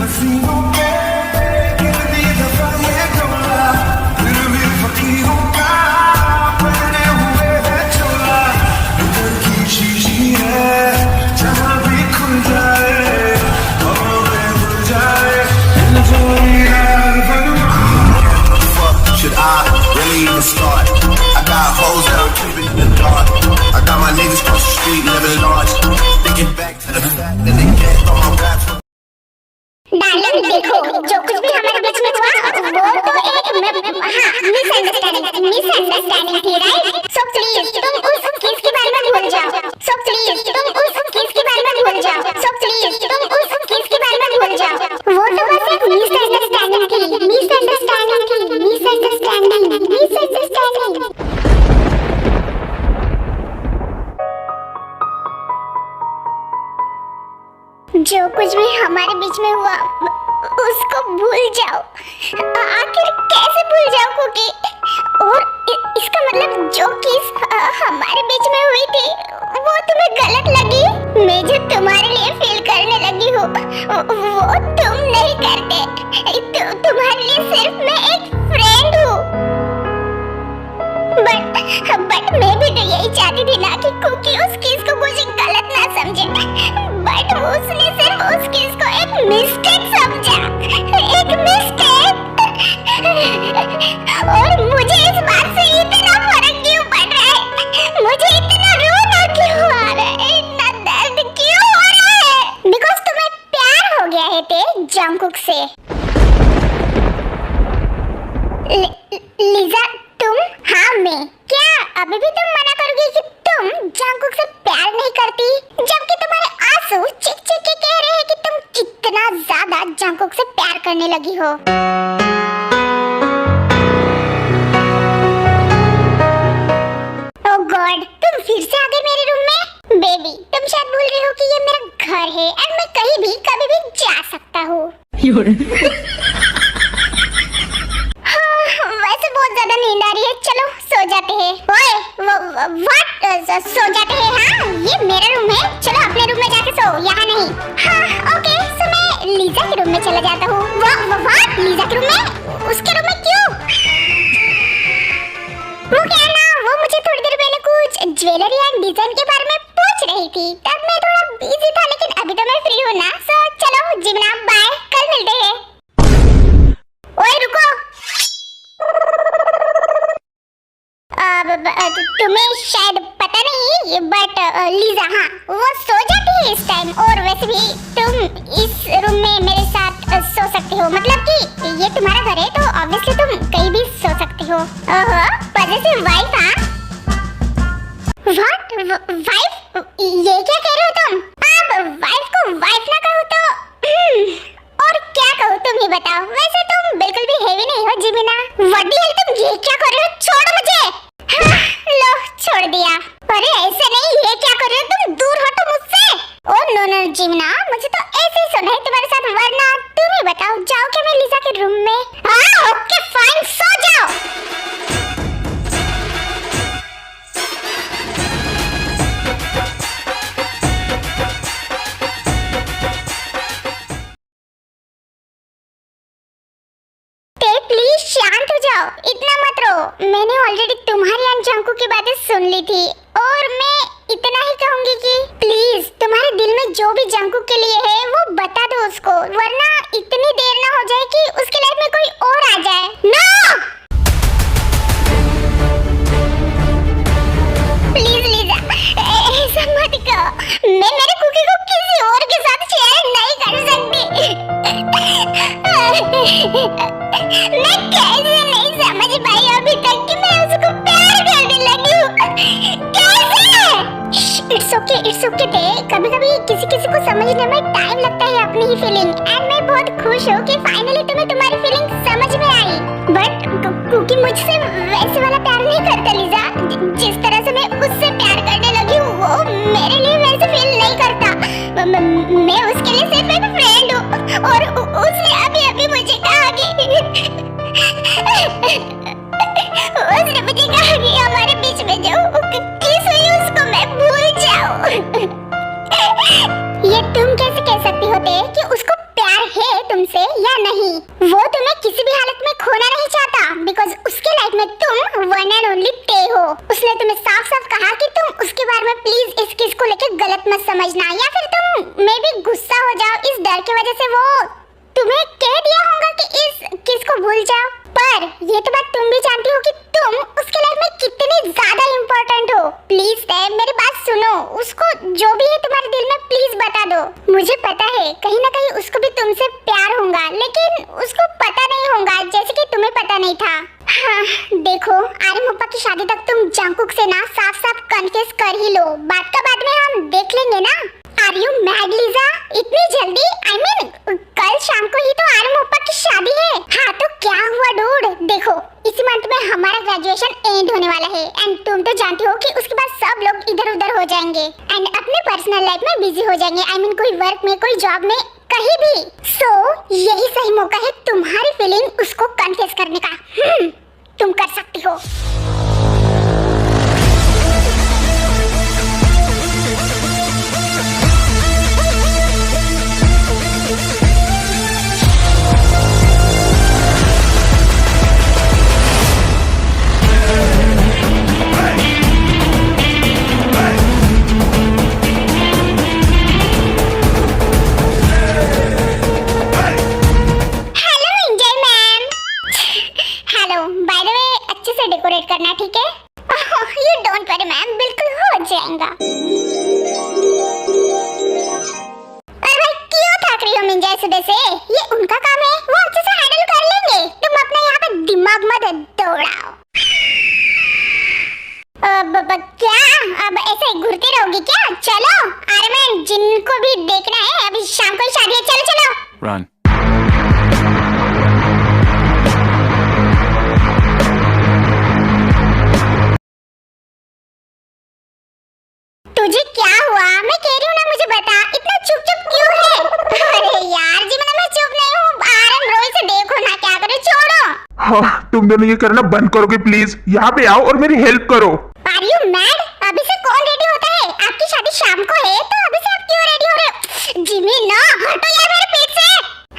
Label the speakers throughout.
Speaker 1: हसीनों पे कितनी दफा ये डोला, फिर भी फकीरों का पहने हुए है चोला। इधर की शीशी है जहाँ भी खुल जाए और खुल जाए should I really even start? I got hoes that I'm keeping in the dark. I got my niggas across the street living large. Thinking back to the fact that they can't on my raps.
Speaker 2: Dialogue देखो, जो कुछ भी हमारे बीच में हुआ वो तो एक मिसअंडरस्टैंडिंग थी, राइट? सो प्लीज तुम उस केस के बारे में भूल जाओ। सो प्लीज तुम उस केस के बारे में भूल जाओ। सो प्लीज तुम उस केस के बारे में भूल जाओ। वो तो बस एक मिसअंडरस्टैंडिंग थी, मिसअंडरस्टैंडिंग थी, मिसअंडरस्टैंडिंग, मिसअंडरस्टैंडिंग। जो कुछ भी हमारे बीच में हुआ उसको भूल जाओ। आखिर कैसे भूल जाओ कुकी? और इसका मतलब जो किस हमारे बीच में हुई थी वो तुम्हें गलत लगी? मैं जो तुम्हारे लिए फील करने लगी हूँ वो तुम नहीं करते। तुम्हारे लिए सिर्फ मैं एक फ्रेंड हूँ। बट मैं भी तो यही चाहती थी ना कि कुकी उस किस को मुझे गलत ना समझे। बट उसने सिर्फ उस किस को एक मिस्टेक समझा, एक मिस्टेक। और मुझे इस बात से इतना फर्क क्यों पड़ रहा है? मुझे इतना रोना क्यों आ रहा है? इतना दर्द क्यों हो रहा है? बिकॉज़ तुम्हें प्यार हो गया है ते जंगकुक से। लिजा तुम? हाँ मैं। क्या अभी भी तुम मना करोगी कि तुम जंगकुक से प्यार नहीं करती, जबकि तुम्हारे आंसू चिक चिक के कह रहे हैं कि तुम कितना ज्यादा जंगकुक से प्यार करने लगी हो। ओह गॉड, तुम फिर से आ गए मेरे रूम में। बेबी तुम शायद भूल रही हो कि ये मेरा घर है और मैं कहीं भी कभी भी जा सकता हूँ। वैसे बहुत ज्यादा नींद आ रही है, चलो सो जाते हैं। ओए व्हाट सो जाते हैं? हाँ ये मेरा रूम है, चलो अपने रूम में जाके सो, यहाँ नहीं। हाँ ओके, सो मैं लीजा के रूम में चला जाता हूँ। व्हाट लीजा के रूम में? उसके रूम में क्यों? वो क्या ना, वो मुझे थोड़ी देर पहले कुछ ज्वेलरी एंड डिजाइन के बारे में पूछ रही थी, तब मैं थोड़ा बिजी था, लेकिन अभी तो मैं फ्री हूँ ना। सो चलो जिमना बाय, कल मिलते हैं। ओए रुको, तुम्हें शायद पता नहीं बट लीजा हाँ वो सो जाती है इस टाइम। और वैसे भी तुम इस रूम में मेरे साथ सो सकते हो, मतलब कि ये तुम्हारा घर है तो ऑब्वियसली तुम कहीं भी सो सकते हो। ओहो पॉजिटिव वाइफ। हाँ व्हाट वाइफ? ये क्या कह रहे हो तुम? आप वाइफ को वाइफ ना कहो तो और क्या कहूँ तुम ही बताओ। वैसे तुम बिल्कुल भी हेवी नहीं हो जिमिना। व्हाट द हेल, तुम ये क्या कर रहे हो? छोड़ो मुझे। हाँ, लो छोड़ दिया। अरे ऐसे नहीं, ये क्या कर रहे हो तुम? दूर हटो मुझसे। ओह नो नो जिमिना, मुझे तो ऐसे ही सोना है तुम्हारे साथ, वरना तुम ही बताओ जाओ क्या मैं लीजा के रूम में? हाँ ओके फाइन, सो जाओ। प्लीज शांत हो जाओ, इतना मत रो। मैंने ऑलरेडी तुम्हारी और जंकू की बातें सुन ली थी और मैं इतना ही कहूंगी कि प्लीज तुम्हारे दिल में जो भी जंकू के लिए है वो बता दो उसको, वरना इतनी देर ना हो जाए कि उसकी लाइफ में कोई और आ जाए। नो प्लीज लीजा ऐसा मत करो, मैं मेरे कुकी को किसी और के साथ शेयर नहीं कर सकती। मैं कैसे नहीं समझ पाई अभी तक कि मैं उसको प्यार करने लगी हूँ। कैसे? इट्स ओके थे, कभी-कभी किसी को समझने में टाइम लगता है अपनी ही फीलिंग। एंड मैं बहुत खुश हूँ कि फाइनली तुम्हें तुम्हारी फीलिंग समझ में आई। बट कुकी मुझसे वैसे वाला प्यार नहीं करता लीजा, जिस तरह से मैं उससे प्यार करने लगी हूँ वो मेरे लिए वैसे फील नहीं करता। मैं उसके लिए सिर्फ एक फ्रेंड हूँ और उसने अभी मुझे कहा कि उसने मुझे कहा कि हमारे बीच में जो किस हुई उसको मैं भूल जाऊं। ये तुम कैसे कह सकती हो कि उसको प्यार है तुमसे या नहीं। वो तुम्हें किसी भी हालत में खोना नहीं चाहता, बिकॉज उसके लाइफ में तुम वन एंड ओनली ते हो। उसने तुम्हें साफ साफ कहा कि तुम उसके बारे में प्लीज इस किस को लेकर गलत मत समझना, या फिर तुम मे भी गुस्सा हो जाओ इस डर की वजह से वो तुम्हें कह दिया होगा कि इस किस को भूल जाओ। पर ये तो बात तुम भी जानती हो कि तुम उसके लाइफ में कितनी ज्यादा इम्पोर्टेंट हो। प्लीज मेरी बात सुनो, उसको जो भी है तुम्हारे दिल में प्लीज बता दो। मुझे पता है कहीं ना कहीं उसको भी तुमसे प्यार होगा, लेकिन उसको पता नहीं होगा जैसे कि तुम्हें पता नहीं था। हाँ देखो, आर्यन होप्पा की शादी तक तुम जंगकुक से ना साफ साफ कन्फेस कर ही लो, बात का बाद में हम देख लेंगे ना। आर यू मैड लीजा, इतनी जल्दी? I mean, कल शाम को ही तो आर्यन होप्पा की शादी है। हाँ तो क्या हुआ डूड? देखो इसी मंथ में हमारा ग्रेजुएशन एंड होने वाला है एंड तुम तो जानती हो कि उसके बाद सब लोग इधर उधर हो जाएंगे एंड अपने पर्सनल लाइफ में बिजी हो जाएंगे। I mean, कोई वर्क में, कोई जॉब में, कहीं भी। सो यही सही मौका है तुम्हारी फीलिंग उसको कन्फेस करने का। तुम कर सकती हो। डेकोरेट करना, ठीक है? यू डोंट वरी मैम, बिल्कुल हो जाएगा। अरे भाई क्यों थक रही हो मिंजा सुबह से? ये उनका काम है, वो अच्छे से हैंडल कर लेंगे। तुम अपना यहाँ पे दिमाग मत दौड़ाओ। क्या अब ऐसे घूरती रहोगी क्या? चलो आर्यन, जिनको भी देखना है अभी शाम को ही शादी है, चलो चलो।
Speaker 3: Run.
Speaker 2: तुझे क्या हुआ? मैं कह रही हूँ ना, मुझे बता, इतना चुप चुप क्यों है? अरे यार जी, मैं चुप नहीं हूँ। आर्यन रोई से देखो ना, क्या करे, छोड़ो।
Speaker 4: हाँ, तुम दोनों ये करना बंद करोगे प्लीज? यहाँ पे आओ और मेरी हेल्प करो।
Speaker 2: Are you mad? अभी से कौन रेडी होता है? आपकी शादी शाम को है तो अभी से आप क्यों रेडी हो रहे हो? जिमी ना, हटो यार मेरे पीठ से।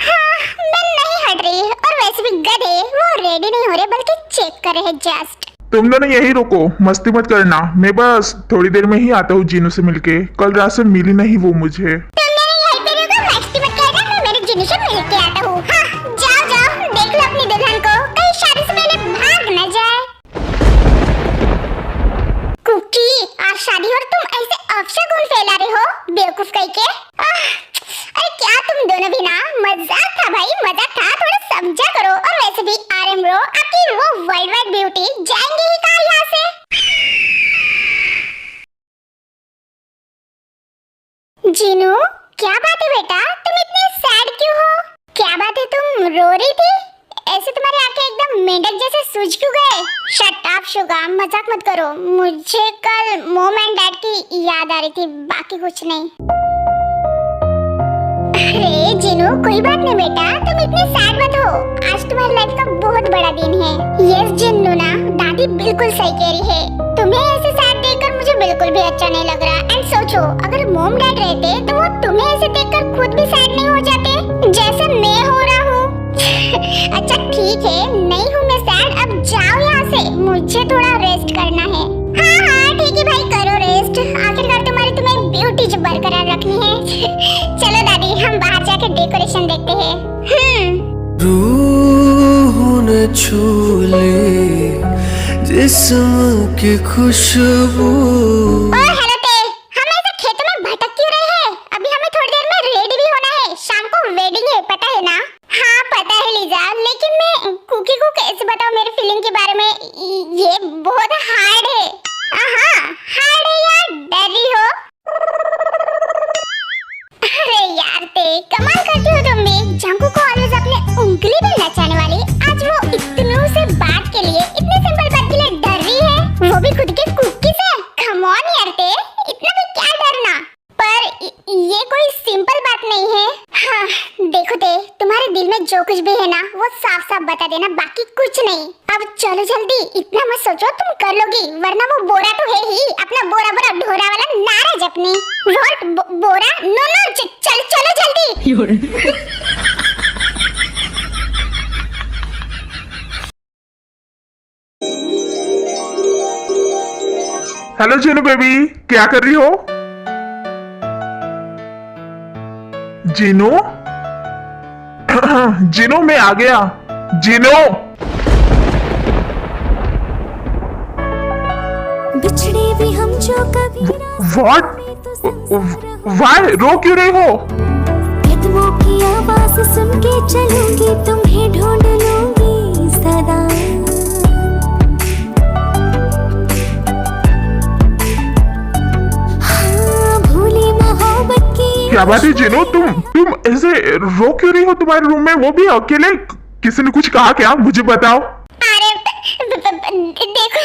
Speaker 2: हाँ, मैं नहीं हट रही, और वैसे भी गधे वो रेडी नहीं हो रहे बल्कि चेक कर रहे हैं जस्ट।
Speaker 4: तुम दोनों यही रुको, मस्ती मत करना। मैं बस थोड़ी देर में ही आता हूँ जीनू से मिलके। कल रात से मिली नहीं वो मुझे।
Speaker 2: तुम मेरे यहीं पे रुको, मस्ती मत करना, मैं मेरे जीनू से मिलके आता हूँ। हाँ जाओ जाओ, देख लो अपनी दुल्हन को, कहीं शादी से पहले भाग न जाए। कुकी, आज शादी और तुम ऐसे अपशगुन फैला रहे हो, बेवकूफ कहीं के। अरे क्या तुम दोनों भी ना, मजाक था भाई, मजाक था, थोड़ा समझा करो। और वैसे भी आर्यन ब्रो, आपकी वो वर्ल्ड वाइड ब्यूटी जाएंगे ही कहाँ यहाँ से? जीनू, क्या बात है बेटा, तुम इतने सैड क्यों हो? क्या बात है, तुम रो रही थी? ऐसे तुम्हारे आंखें एकदम मेंढक जैसे सूज क्यों गए? शट अप शुगा, मजाक मत करो। मुझे कल मॉम एंड डैड की याद आ रही थी, बाकी कुछ नहीं। अरे जीनू, कोई बात नहीं बेटा, तुम इतने सैड मत हो। आज तुम्हारी लाइफ का बहुत बड़ा दिन है। यस जिन्नू ना, दादी बिल्कुल सही कह रही है। तुम्हें ऐसे सैड देखकर मुझे बिल्कुल भी अच्छा नहीं लग रहा। एंड सोचो, अगर मॉम डैड रहते तो वो तुम्हें ऐसे देखकर खुद भी सैड नहीं हो जाते जैसे मैं हो रहा हूँ। अच्छा ठीक है, नहीं हूँ मैं सैड, अब जाओ यहाँ से, मुझे थोड़ा रेस्ट करना है। हाँ हाँ ठीक है भाई, करो रेस्ट, आखिरकार तुम्हें ब्यूटी जो बरकरार रखनी है। चलो दादी, हम बाहर जाकर डेकोरेशन देखते हैं।
Speaker 5: रूह न छू ले जिस्म की खुशबू।
Speaker 2: हेलो ते, हम ऐसे खेतों में भटक क्यों रहे हैं? अभी हमें थोड़ी देर में रेडी भी होना है, शाम को वेडिंग है, पता है ना? हाँ पता है लीजा, लेकिन मैं कुकी को कैसे बताऊं मेरी फीलिंग के बारे में? ये बहुत हार्ड है। हार्ड है या डर रही हो? अरे यार ते, कमाल करती हो तुम भी। जंगकुक को ऑलवेज अपने उंगली पे नचाने वाली, आज वो इतनों से बात के लिए, इतने सिंपल बात के लिए डर रही है, वो भी खुद के कुकी से। कम ऑन यार ते, इतना भी क्या डरना? पर ये कोई सिंपल बात नहीं है। हाँ देखो ते, तुम्हारे दिल में जो कुछ भी है ना, वो साफ साफ बता देना, बाकी कुछ नहीं। अब चलो जल्दी, इतना मत सोचो, तुम कर लोगी, वरना वो बोरा तो है ही, अपना बोरा बोरा ढोरा वाला नाराज अपनी। बोरा? नो नो, चलो जल्दी।
Speaker 4: हेलो जिनू बेबी, क्या कर रही हो? जिनू जिनू मैं आ गया। जिनू
Speaker 3: बिछड़े भी हम जो कभी
Speaker 4: व्हाट? वाई रो क्यों रही हो?
Speaker 3: कदमों की आवाज सुन के चलूंगी, तुम्हें ढूंढ लूंगी सदा। हाँ, भूली मोहब्बत की
Speaker 4: क्या बात है जिनू, तुम ऐसे रो क्यों रही हो तुम्हारे रूम में, वो भी अकेले? किसी ने कुछ कहा क्या? मुझे बताओ।
Speaker 2: अरे देखो,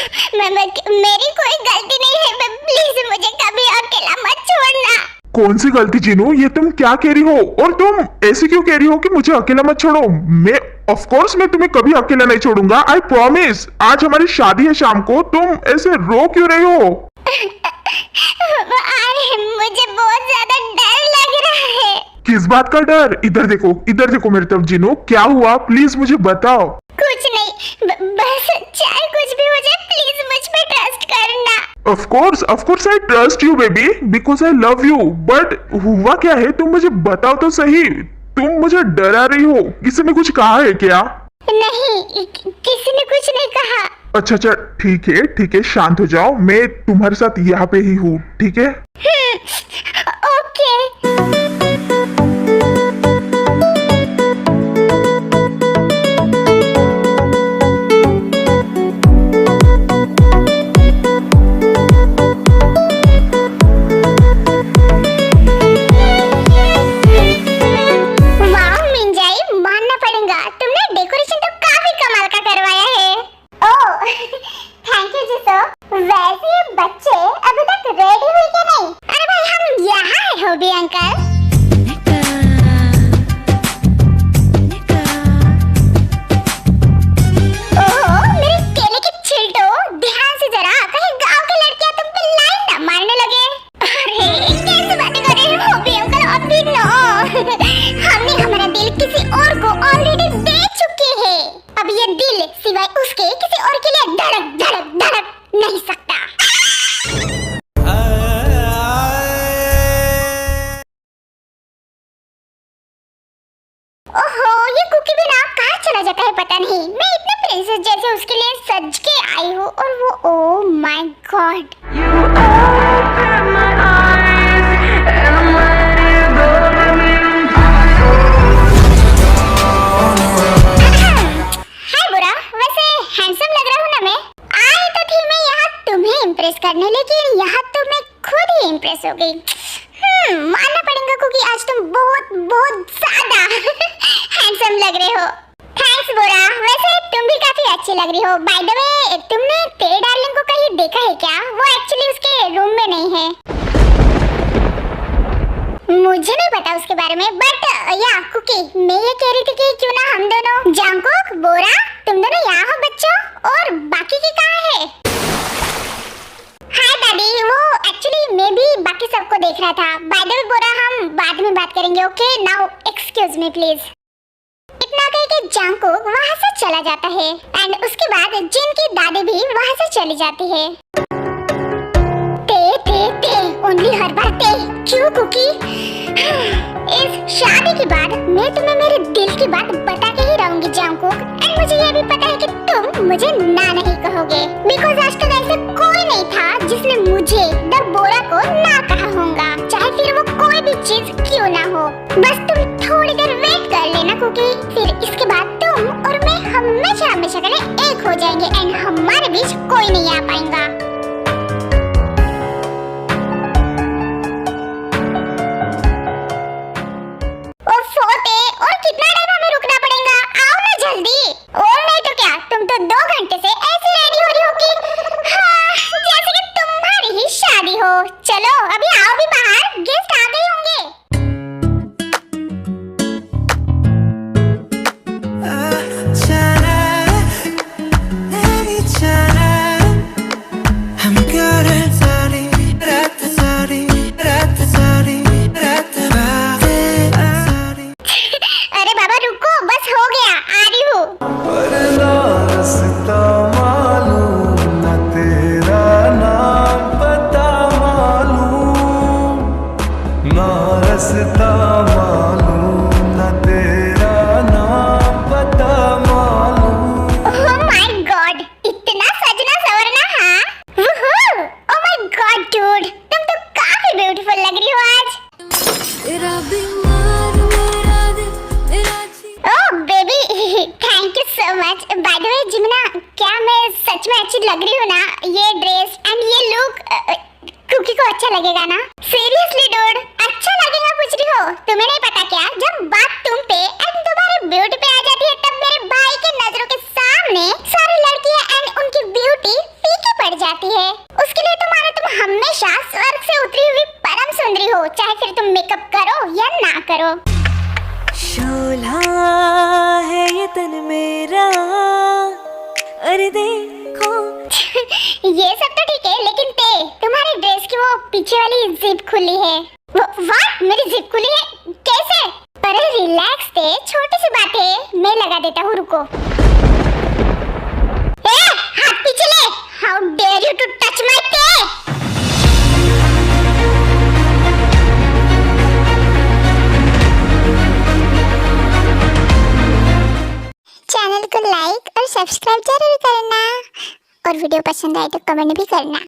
Speaker 2: मेरी कोई गलती नहीं है। प्लीज मुझे कभी अकेला मत छोड़ना।
Speaker 4: कौन सी गलती जिनू, ये तुम क्या कह रही हो? और तुम ऐसे क्यों कह रही हो कि मुझे अकेला मत छोड़ो? मैं ऑफ कोर्स मैं तुम्हें कभी अकेला नहीं छोड़ूंगा, आई प्रॉमिस। आज हमारी शादी है शाम को, तुम ऐसे रो क्यों रही हो?
Speaker 2: अरे मुझे बहुत ज्यादा डर लग रहा है।
Speaker 4: किस बात का डर? इधर देखो मेरी तरफ। जिनू क्या हुआ, प्लीज मुझे बताओ।
Speaker 2: कुछ नहीं, बस चाहे कुछ भी हो जाए, प्लीज मुझ पे ट्रस्ट करना।
Speaker 4: Of course I trust you baby, because I love you. But हुआ क्या है, तुम मुझे बताओ तो सही। तुम मुझे डरा रही हो, किसी ने कुछ कहा है क्या?
Speaker 2: नहीं, किसी ने कुछ नहीं कहा।
Speaker 4: अच्छा ठीक है, शांत हो जाओ। मैं तुम्हारे साथ यहाँ पे ही हूँ, ठीक है?
Speaker 2: ओके। वाह मिंजाई, मानना पड़ेगा, तुमने डेकोरेशन तो काफी कमाल का करवाया है। Oh thank you ji sir. वैसे ये बच्चे अभी तक रेडी हुए क्या नहीं? अरे भाई हम यहाँ है हो भी अंकल। ओहो मेरे केले के छिलटो, ध्यान से जरा, कहीं गांव के लड़कियां तुम पे लाइन ना मारने लगे। अरे कैसे बातें कर रहे हो भी अंकल? अभी नो हमने हमारा दिल किसी और को ऑलरेडी दे चुके हैं। अब ये दिल सिवाय उसके किसी और के लिए धड़क धड़क धड़क नहीं सकता। ओहो ये कुकी भी ना कहाँ चला जाता है पता नहीं। मैं इतना प्रिंसेस जैसे उसके लिए सज के आई हूँ और वो ओह माय गॉड। हाय बुरा, वैसे हैंडसम लग रहा हूँ ना मैं? आई तो थी मैं यहाँ तुम्हें इम्प्रेस करने, लेकिन यहाँ तो मैं खुद ही इम्प्रेस हो गई। मानना पड़ेगा क्योंकि आज तुम बहुत बहुत ज्यादा हैंडसम लग रहे हो। थैंक्स बोरा, वैसे तुम भी काफी अच्छी लग रही हो। बाय द वे तुमने तेरे डार्लिंग को कहीं देखा है क्या? वो एक्चुअली उसके रूम में नहीं है। मुझे नहीं पता उसके बारे में, बट या कुकी मैं ये कह रही थी कि क्यों ना हम दोनों, जंगकुक, बोरा, तुम दोनों यहाँ हो बच्चों, और बाकी की कहाँ है? हाय दादी, वो एक्चुअली मैं भी बाकी सबको देख रहा था। बाय द वे बोरा हम बाद में बात करेंगे, okay? Now excuse me please. इतना कह के जंगकुक वहाँ से चला जाता है एंड उसके बाद जिन की दादी भी वहाँ से चली जाती है। ते ओनली हर बार ते, क्यों कुकी? इस शादी के बाद मैं तुम्हें मेरे दिल की बात बता के ही रहूंगी जंगकुक, एंड मुझे ये भी पता है कि तुम मुझे ना नहीं कहोगे, बिकॉज आज तक ऐसे कोई नहीं था जिसने मुझे द बोरा को ना कहा होगा, चाहे फिर वो कोई भी चीज क्यों ना हो। बस तुम थोड़ी देर वेट कर लेना कुकी, फिर इसके बाद तुम और मैं हमेशा हमेशा के लिए एक हो जाएंगे एंड हमारे बीच कोई नहीं आ पाएगा। और कितना टाइम हमें रुकना पड़ेगा? आओ ना जल्दी। और नहीं तो क्या, तुम तो 2 घंटे से ऐसी रेडी हो रही हो कि हाँ, जैसे कि तुम्हारी ही शादी हो। चलो अभी आओ भी बाहर, गेस्ट आ गए होंगे। अरे बाबा रुको, बस हो गया, आ रही हूँ।
Speaker 1: रास्ता मालूम न तेरा नाम
Speaker 3: पर देखो
Speaker 2: ये सब तो ठीक है, लेकिन तुम्हारे ड्रेस की वो पीछे वाली जिप खुली है। वाह, मेरी जिप खुली है, कैसे? अरे रिलैक्स थे, छोटी सी बात है, मैं लगा देता हूँ, रुको। हाथ पीछे ले, how dare you to touch my टे। चैनल को लाइक और सब्सक्राइब जरूर करना, और वीडियो पसंद आए तो कमेंट भी करना।